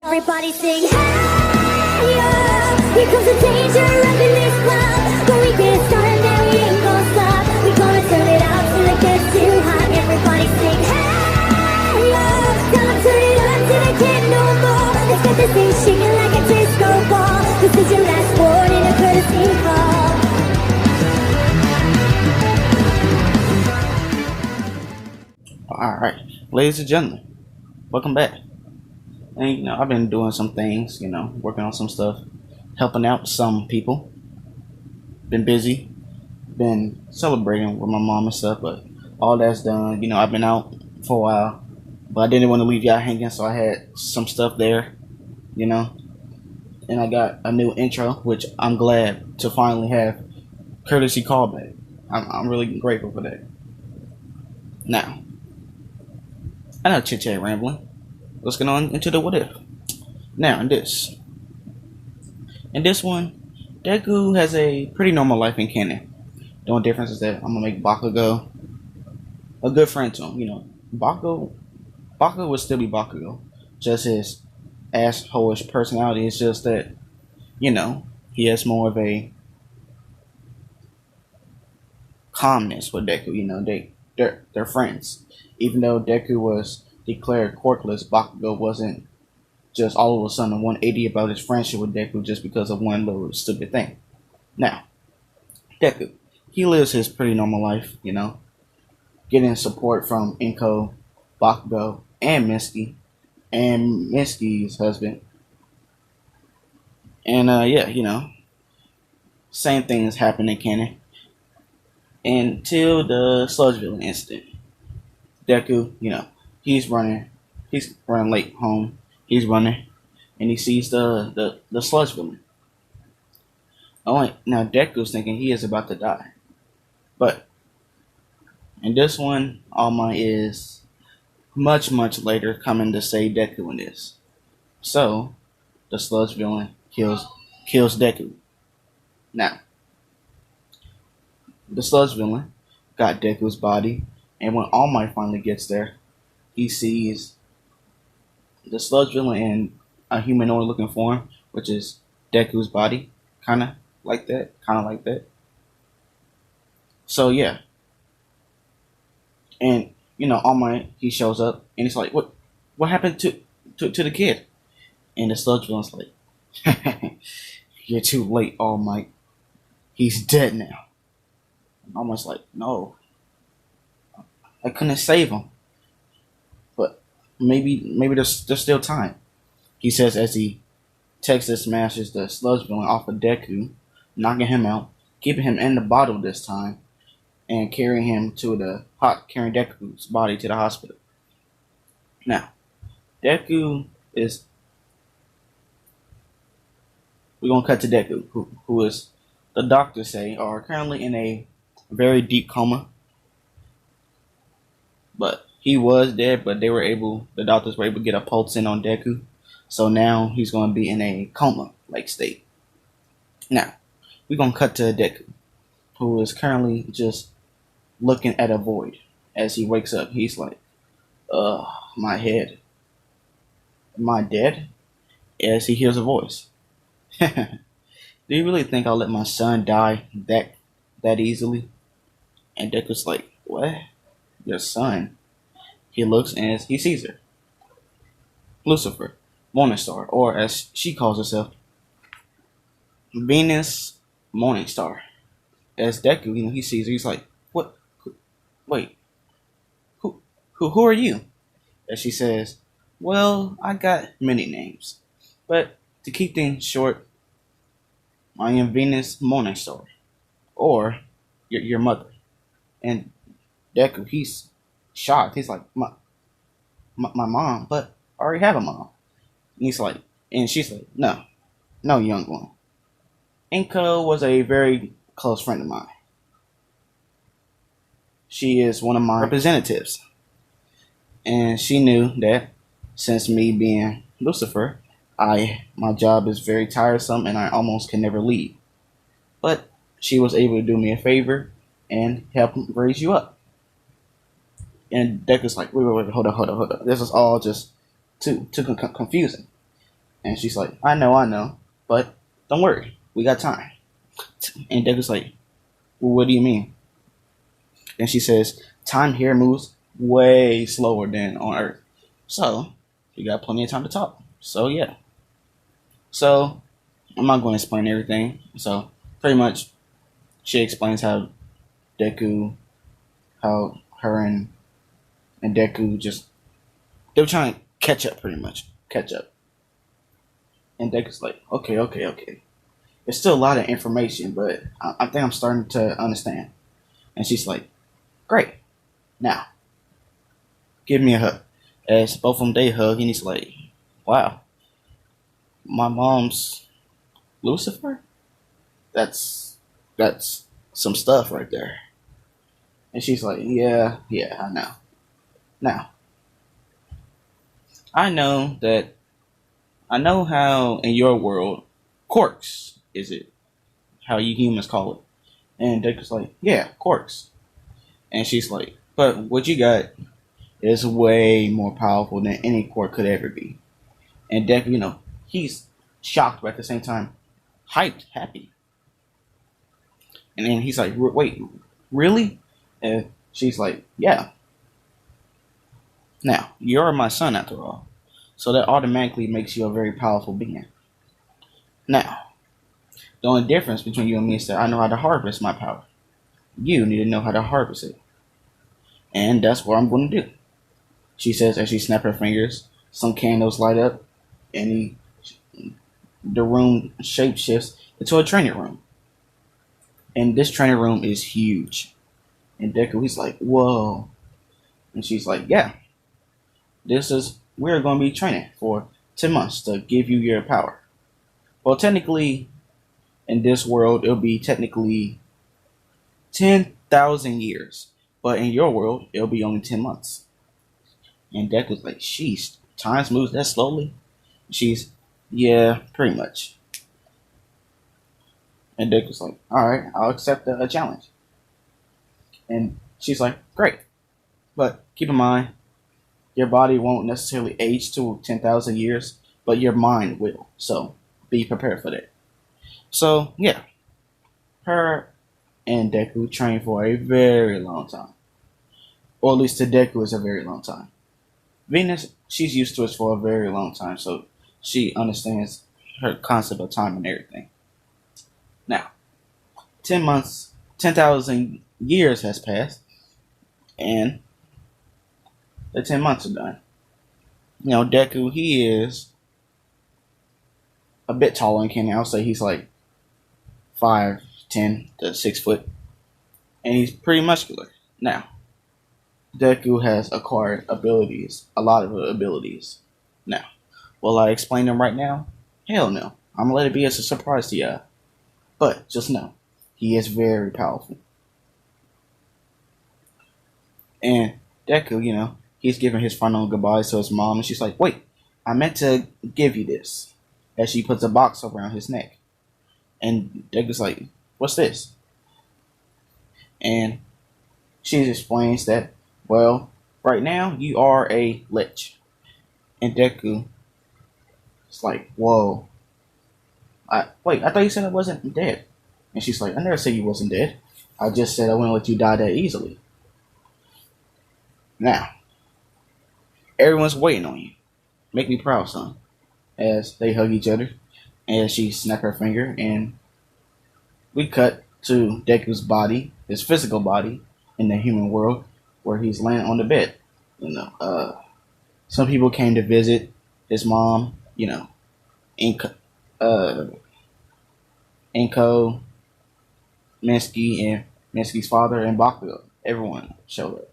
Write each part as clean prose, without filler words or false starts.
Everybody sing, hey, yeah. Here comes the danger up in this club. When we get started, now we ain't gonna stop. We gonna turn it out till it gets too hot. Everybody sing, hey, yeah. Tell 'em turn it up till they can't no more. Let's get this thing shaking like a disco ball. This is your last warning, a courtesy call. Alright, ladies and gentlemen, welcome back. And I've been doing some things, working on some stuff, helping out some people. Been busy, been celebrating with my mom and stuff, but all that's done. I've been out for a while, but I didn't want to leave y'all hanging, so I had some stuff there, and I got a new intro, which I'm glad to finally have courtesy callback. I'm really grateful for that. Now, I know chit-chat rambling. Let's get on into the what if. Now, in this one, Deku has a pretty normal life in canon. The only difference is that I'm gonna make Bakugo a good friend to him. Bakugo would still be Bakugo. Just his asshole-ish personality is just that, he has more of a calmness with Deku. They're friends. Even though Deku was declared quirkless, Bakugo wasn't just all of a sudden 180 about his friendship with Deku just because of one little stupid thing. Now, Deku, he lives his pretty normal life, getting support from Inko, Bakugo, and Misty, and Misty's husband. And same things happened in canon until the Sludgeville incident. Deku, he's running late home. He's running, and he sees the sludge villain. Oh wait, now Deku's thinking he is about to die, but in this one, All Might is much later coming to save Deku in this. So the sludge villain kills Deku. Now the sludge villain got Deku's body. And when All Might finally gets there, he sees the sludge villain in a humanoid looking form, which is Deku's body. Kind of like that. So, yeah. And, All Might, he shows up, and he's like, what happened to the kid? And the sludge villain's like, you're too late, All Might. He's dead now. And All Might's like, no. I couldn't save him, but maybe there's still time. He says as he Texas smashes the sludge villain off of Deku, knocking him out, keeping him in the bottle this time, and carrying Deku's body to the hospital. Now, Deku is. We're gonna cut to Deku, who is the doctors say are currently in a very deep coma. But he was dead, but the doctors were able to get a pulse in on Deku. So now he's going to be in a coma-like state. Now, we're going to cut to Deku, who is currently just looking at a void. As he wakes up, he's like, my head. Am I dead? As he hears a voice. Do you really think I'll let my son die that easily? And Deku's like, what? Your son. He looks and he sees her. Lucifer, Morningstar, or as she calls herself, Venus Morningstar. As Deku, he sees her, he's like, what? Wait, who are you? As she says, well, I got many names, but to keep things short, I am Venus Morningstar, or your mother. And Deku, he's shocked. He's like, my mom, but I already have a mom. And she's like, no, young one. Inko was a very close friend of mine. She is one of my representatives. And she knew that since me being Lucifer, my job is very tiresome and I almost can never leave. But she was able to do me a favor and help raise you up. And Deku's like, wait, hold up. This is all just too confusing. And she's like, I know, but don't worry, we got time. And Deku's like, well, what do you mean? And she says, time here moves way slower than on Earth. So, you got plenty of time to talk. So, yeah. So, I'm not going to explain everything. So, pretty much, she explains how Deku, how her and Deku just, they were trying to catch up pretty much. Catch up. And Deku's like, okay. There's still a lot of information, but I think I'm starting to understand. And she's like, great. Now, give me a hug. As both of them, they hug, and he's like, wow, my mom's Lucifer? That's some stuff right there. And she's like, yeah, I know. Now, I know how in your world, quarks is it? How you humans call it. And Deku's like, yeah, quarks. And she's like, but what you got is way more powerful than any quark could ever be. And Deku, he's shocked, but at the same time, hyped, happy. And then he's like, wait, really? And she's like, yeah. Now, you're my son after all. So that automatically makes you a very powerful being. Now, the only difference between you and me is that I know how to harvest my power. You need to know how to harvest it. And that's what I'm going to do. She says as she snaps her fingers, some candles light up, and the room shape shifts into a training room. And this training room is huge. And Deku, he's like, whoa. And she's like, yeah. We're going to be training for 10 months to give you your power. Well, technically, in this world, it'll be technically 10,000 years. But in your world, it'll be only 10 months. And Deku's like, sheesh, time moves that slowly? She's, yeah, pretty much. And Deku's like, alright, I'll accept the challenge. And she's like, great. But keep in mind, your body won't necessarily age to 10,000 years, but your mind will. So be prepared for that. So, yeah. Her and Deku trained for a very long time. Or at least to Deku is a very long time. Venus, she's used to it for a very long time, so she understands her concept of time and everything. Now, 10 months, 10,000 years has passed, and the 10 months are done. Deku, he is a bit taller than Kenny. I'll say he's like 5'10" to 6 foot, and he's pretty muscular. Now, Deku has acquired abilities, a lot of abilities. Now, will I explain them right now? Hell no. I'm gonna let it be as a surprise to y'all. But just know, he is very powerful. And Deku, he's giving his final goodbyes to his mom, and she's like, wait, I meant to give you this. As she puts a box around his neck. And Deku's like, what's this? And she explains that, well, right now you are a lich. And Deku is like, whoa. I thought you said I wasn't dead. And she's like, I never said you wasn't dead. I just said I wouldn't let you die that easily. Now, everyone's waiting on you. Make me proud, son. As they hug each other. And she snapped her finger. And we cut to Deku's body, his physical body, in the human world, where he's laying on the bed. Some people came to visit his mom, Inko, Minsky, and Minsky's father, and Bakugo. Everyone showed up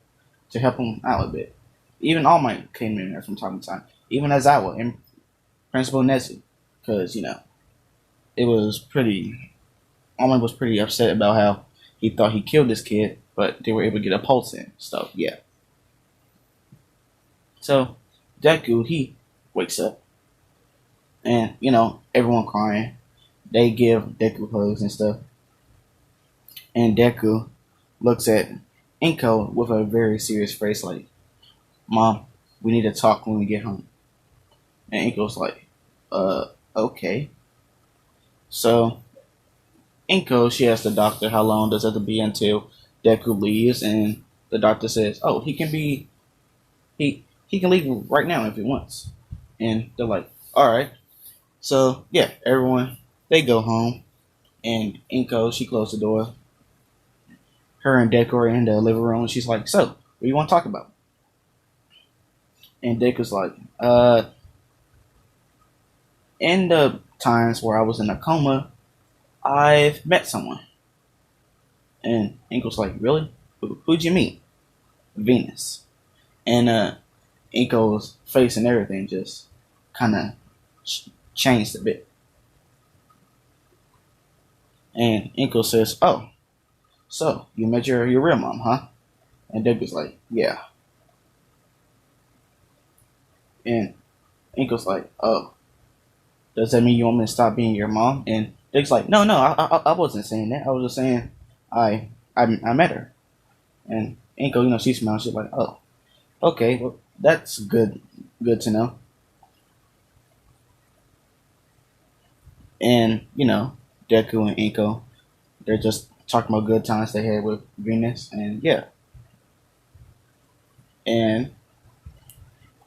to help him out a bit. Even All Might came in there from time to time. Even Aizawa and Principal Nezu. Because, it was pretty... All Might was pretty upset about how he thought he killed this kid, but they were able to get a pulse in. So, yeah. So, Deku, he wakes up. And, everyone crying. They give Deku hugs and stuff. And Deku looks at Inko with a very serious face like, Mom, we need to talk when we get home. And Inko's like, Okay. So Inko, she asks the doctor how long does it have to be until Deku leaves, and the doctor says, "Oh, he can leave right now if he wants." And they're like, "All right." So yeah, everyone they go home, and Inko she closed the door. Her and Deku are in the living room, and she's like, "So, what do you want to talk about?" And Deku's like, in the times where I was in a coma, I've met someone." And Inko's like, "Really? Who'd you meet?" "Venus." And Inko's face and everything just kind of changed a bit. And Inko says, "Oh, so you met your real mom, huh?" And Deku's like, "Yeah." And Inko's like, "Oh, does that mean you want me to stop being your mom?" And Deku's like, "No, no, I wasn't saying that. I was just saying I met her." And Inko, she smiles. She's like, "Oh, okay, well, that's good to know." And Deku and Inko, they're just talking about good times they had with Venus, and yeah. And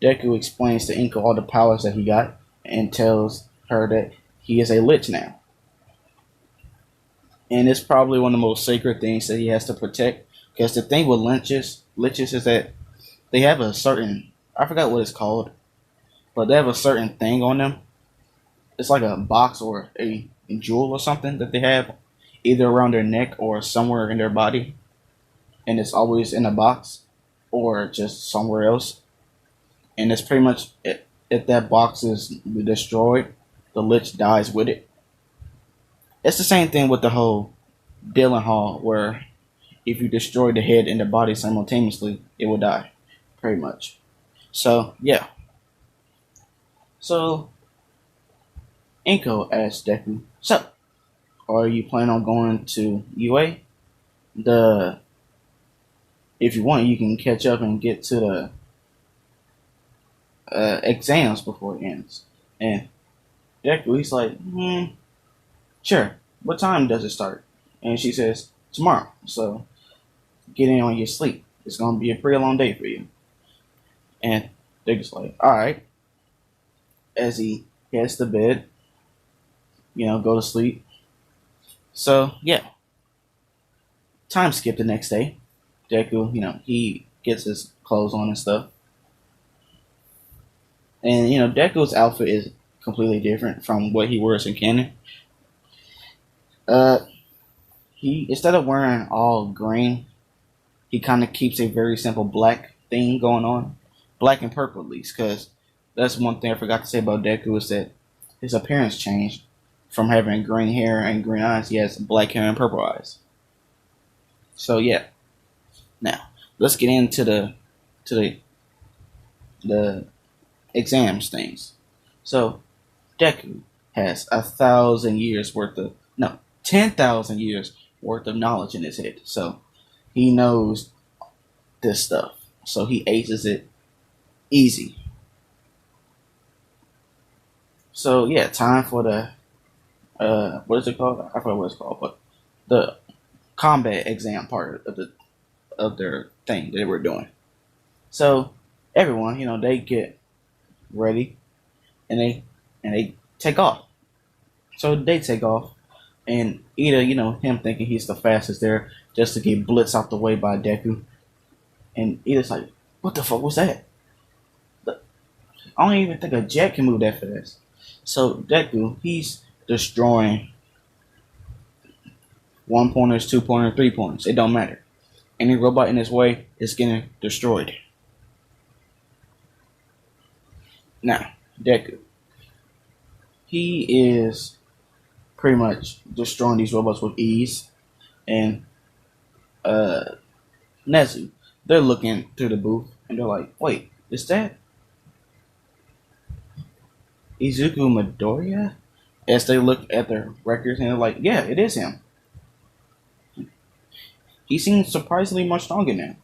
Deku explains to Inko all the powers that he got, and tells her that he is a lich now, and it's probably one of the most sacred things that he has to protect. Because the thing with liches is that they have a certain, I forgot what it's called, but they have a certain thing on them. It's like a box or a jewel or something that they have either around their neck or somewhere in their body, and it's always in a box or just somewhere else. And it's pretty much if that box is destroyed, the lich dies with it. It's the same thing with the whole Dylan Hall, where if you destroy the head and the body simultaneously, it will die, pretty much. So yeah. So Inko asked Deku, "So, are you planning on going to UA? The If you want, you can catch up and get to the exams before it ends." And Deku, he's like, "Sure. What time does it start?" And she says, "Tomorrow. So get in on your sleep. It's gonna be a pretty long day for you." And Deku's like, "All right." As he heads to bed, go to sleep. So yeah, time skip the next day. Deku, he gets his clothes on and stuff. And Deku's outfit is completely different from what he wears in canon. Uh, he instead of wearing all green, he kind of keeps a very simple black thing going on, black and purple at least. Because that's one thing I forgot to say about Deku is that his appearance changed from having green hair and green eyes. He has black hair and purple eyes. So yeah, now let's get into the exams things. So Deku has 1,000 years worth of 10,000 years worth of knowledge in his head. So he knows this stuff. So he aces it easy. So yeah, time for the what is it called? I forgot what it's called, but the combat exam part of their thing they were doing. So everyone, they get ready and they take off. So they take off, and either him thinking he's the fastest there just to get blitzed out the way by Deku, and Ida's like, "What the fuck was that? I don't even think a jet can move that fast." So Deku, he's destroying 1 pointers, 2 pointers, 3 pointers. It don't matter. Any robot in his way is getting destroyed. Now, Deku, he is pretty much destroying these robots with ease. And Nezu, they're looking through the booth and they're like, "Wait, is that Izuku Midoriya?" As they look at their records and they're like, "Yeah, it is him. He seems surprisingly much stronger now."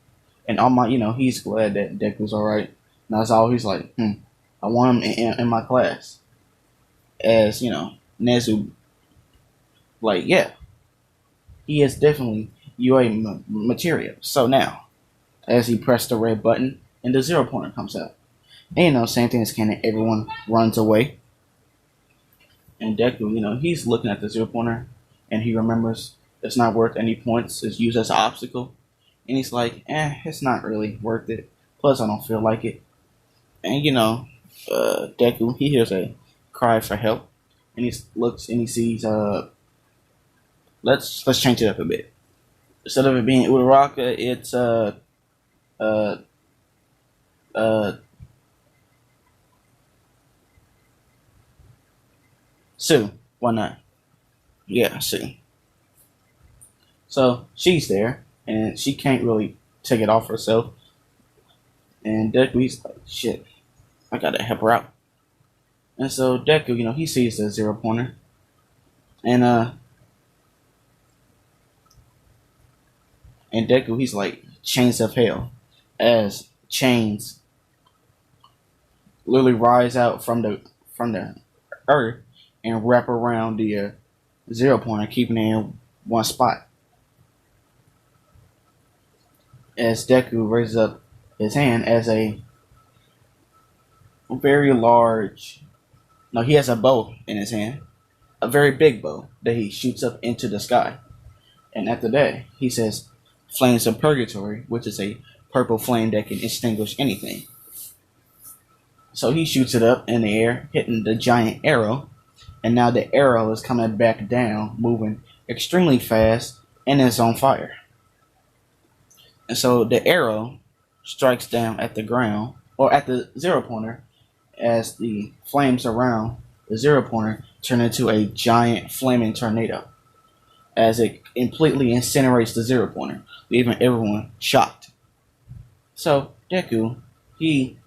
And all my, he's glad that Deku's alright. And that's all he's like, I want him in my class. as Nezu, like, yeah, he is definitely UA material. So now, as he pressed the red button, and the zero pointer comes out. And same thing as canon, everyone runs away. And Deku, he's looking at the zero pointer and he remembers it's not worth any points, it's used as an obstacle. And he's like, it's not really worth it. Plus, I don't feel like it. And Deku, he hears a cry for help. And he looks and he sees, let's change it up a bit. Instead of it being Uraraka, it's, uh, uh, Sue. Why not? Yeah, Sue. So she's there, and she can't really take it off herself. And Deku's like, shit, I gotta help her out. And so Deku, he sees the zero pointer, and Deku, he's like chains of hell, as chains literally rise out from the earth and wrap around the zero pointer, keeping it in one spot. As Deku raises up his hand as a very large, no, he has a bow in his hand, a very big bow that he shoots up into the sky. And after that, he says, "Flames of Purgatory," which is a purple flame that can extinguish anything. So he shoots it up in the air, hitting the giant arrow, and now the arrow is coming back down, moving extremely fast, and it's on fire. And so the arrow strikes down at the ground, or at the zero pointer, as the flames around the zero pointer turn into a giant flaming tornado, as it completely incinerates the zero pointer, leaving everyone shocked. So Deku, he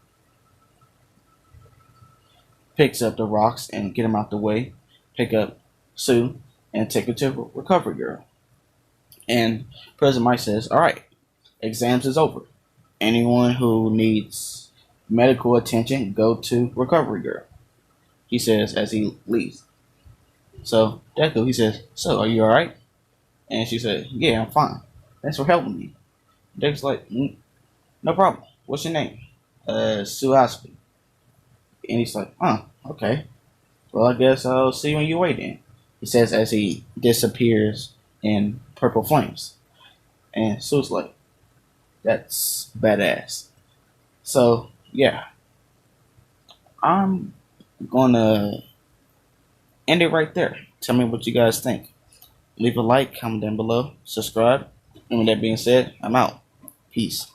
picks up the rocks and get them out the way, pick up Sue, and take her to Recovery Girl. And President Mike says, "Alright, exams is over. Anyone who needs medical attention, go to Recovery Girl," he says as he leaves. So Deku, he says, "So, are you alright?" And she said, "Yeah, I'm fine. Thanks for helping me." Deku's like, "No problem. What's your name?" Suaspi. And he's like, "Oh, okay. Well, I guess I'll see you when you wait in," he says as he disappears in purple flames. And Sue's like, "That's badass." So, yeah. I'm gonna end it right there. Tell me what you guys think. Leave a like, comment down below, subscribe. And with that being said, I'm out. Peace.